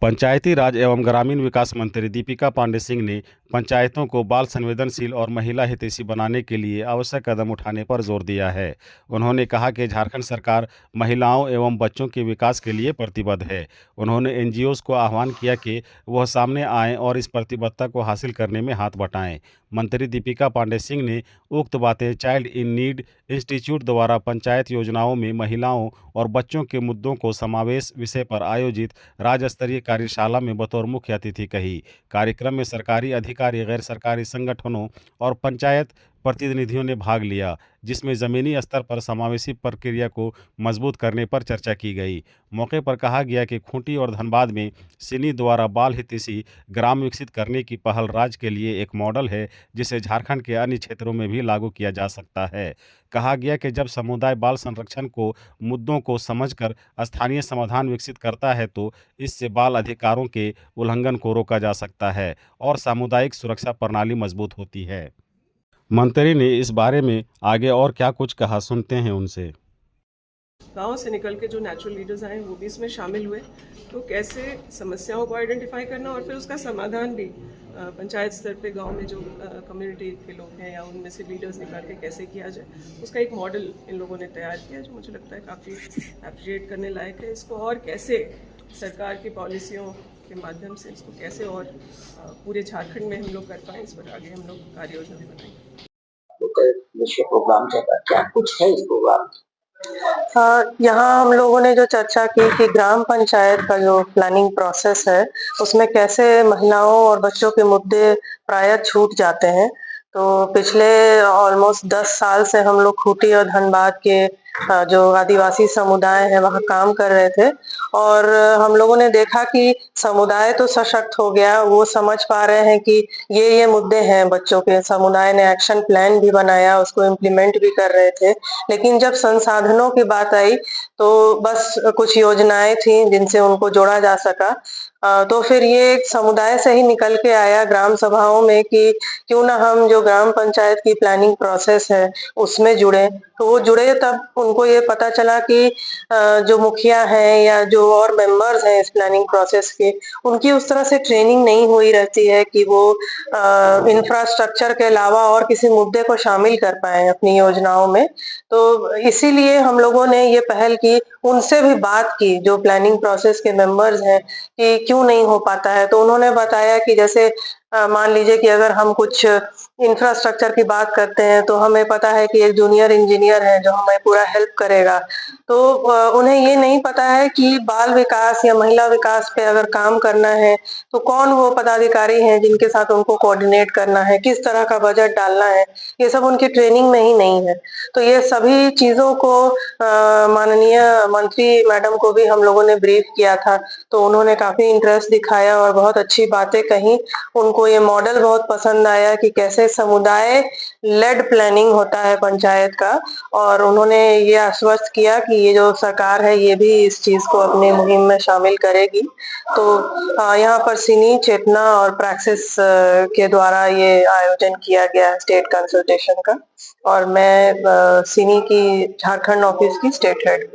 पंचायती राज एवं ग्रामीण विकास मंत्री दीपिका पांडे सिंह ने पंचायतों को बाल संवेदनशील और महिला हितैषी बनाने के लिए आवश्यक कदम उठाने पर जोर दिया है। उन्होंने कहा कि झारखंड सरकार महिलाओं एवं बच्चों के विकास के लिए प्रतिबद्ध है। उन्होंने एनजीओज को आह्वान किया कि वह सामने आएं और इस प्रतिबद्धता को हासिल करने में हाथ बटाएं। मंत्री दीपिका पांडे सिंह ने उक्त बातें चाइल्ड इन नीड इंस्टीट्यूट द्वारा पंचायत योजनाओं में महिलाओं और बच्चों के मुद्दों को समावेश विषय पर आयोजित राज्य स्तरीय कार्यशाला में बतौर मुख्य अतिथि कही। कार्यक्रम में सरकारी अधिकारी, गैर सरकारी संगठनों और पंचायत प्रतिनिधियों ने भाग लिया, जिसमें ज़मीनी स्तर पर समावेशी प्रक्रिया को मजबूत करने पर चर्चा की गई। मौके पर कहा गया कि खूंटी और धनबाद में सिनी द्वारा बाल हितैषी ग्राम विकसित करने की पहल राज्य के लिए एक मॉडल है, जिसे झारखंड के अन्य क्षेत्रों में भी लागू किया जा सकता है। कहा गया कि जब समुदाय बाल संरक्षण को मुद्दों को समझकर स्थानीय समाधान विकसित करता है तो इससे बाल अधिकारों के उल्लंघन को रोका जा सकता है और सामुदायिक सुरक्षा प्रणाली मजबूत होती है। मंत्री ने इस बारे में आगे और क्या कुछ कहा, सुनते हैं उनसे। गांव से निकल के जो नेचुरल लीडर्स आए वो भी इसमें शामिल हुए, तो कैसे समस्याओं को आइडेंटिफाई करना और फिर उसका समाधान भी पंचायत स्तर पे गांव में जो कम्युनिटी के लोग हैं या उनमें से लीडर्स निकाल के कैसे किया जाए, उसका एक मॉडल इन लोगों ने तैयार किया जो मुझे लगता है काफ़ी अप्रिशिएट करने लायक है। इसको और कैसे सरकार की पॉलिसियों के माध्यम से इसको कैसे और पूरे झारखंड में हम लोग कर पाएँ, इस पर आगे हम लोग कार्य योजना भी बनाएंगे। विषय प्रोग्राम चल क्या कुछ है इस प्रोग्राम? यहाँ हम लोगों ने जो चर्चा की कि ग्राम पंचायत का जो प्लानिंग प्रोसेस है, उसमें कैसे महिलाओं और बच्चों के मुद्दे प्रायः छूट जाते हैं। तो पिछले ऑलमोस्ट 10 साल से हम लोग खूंटी और धनबाद के जो आदिवासी समुदाय है वहाँ काम कर रहे थे और हम लोगों ने देखा कि समुदाय तो सशक्त हो गया, वो समझ पा रहे हैं कि ये मुद्दे हैं बच्चों के। समुदाय ने एक्शन प्लान भी बनाया, उसको इम्प्लीमेंट भी कर रहे थे। लेकिन जब संसाधनों की बात आई तो बस कुछ योजनाएं थी जिनसे उनको जोड़ा जा सका। तो फिर ये एक समुदाय से ही निकल के आया ग्राम सभाओं में कि क्यों ना हम जो ग्राम पंचायत की प्लानिंग प्रोसेस है उसमें जुड़े। तो वो जुड़े तब उनको ये पता चला कि जो मुखिया हैं या जो और मेंबर्स हैं इस प्लानिंग प्रोसेस के, उनकी उस तरह से ट्रेनिंग नहीं हुई रहती है कि वो इंफ्रास्ट्रक्चर के अलावा और किसी मुद्दे को शामिल कर पाए अपनी योजनाओं में। तो इसीलिए हम लोगों ने ये पहल की, उनसे भी बात की जो प्लानिंग प्रोसेस के मेंबर्स हैं कि क्यों नहीं हो पाता है। तो उन्होंने बताया कि जैसे मान लीजिए कि अगर हम कुछ इंफ्रास्ट्रक्चर की बात करते हैं तो हमें पता है कि एक जूनियर इंजीनियर है जो हमें पूरा हेल्प करेगा। तो उन्हें ये नहीं पता है कि बाल विकास या महिला विकास पे अगर काम करना है तो कौन वो पदाधिकारी हैं जिनके साथ उनको कोऑर्डिनेट करना है, किस तरह का बजट डालना है, ये सब उनकी ट्रेनिंग में ही नहीं है। तो ये सभी चीजों को माननीय मंत्री मैडम को भी हम लोगों ने ब्रीफ किया था, तो उन्होंने काफी इंटरेस्ट दिखाया और बहुत अच्छी बातें कही। उनको ये मॉडल बहुत पसंद आया कि कैसे समुदाय लेड प्लानिंग होता है पंचायत का, और उन्होंने ये आश्वस्त किया कि ये जो सरकार है ये भी इस चीज को अपनी मुहिम में शामिल करेगी। तो यहाँ पर सिनी, चेतना और प्रैक्सिस के द्वारा ये आयोजन किया गया है स्टेट कंसल्टेशन का, और मैं सिनी की झारखंड ऑफिस की स्टेट हेड।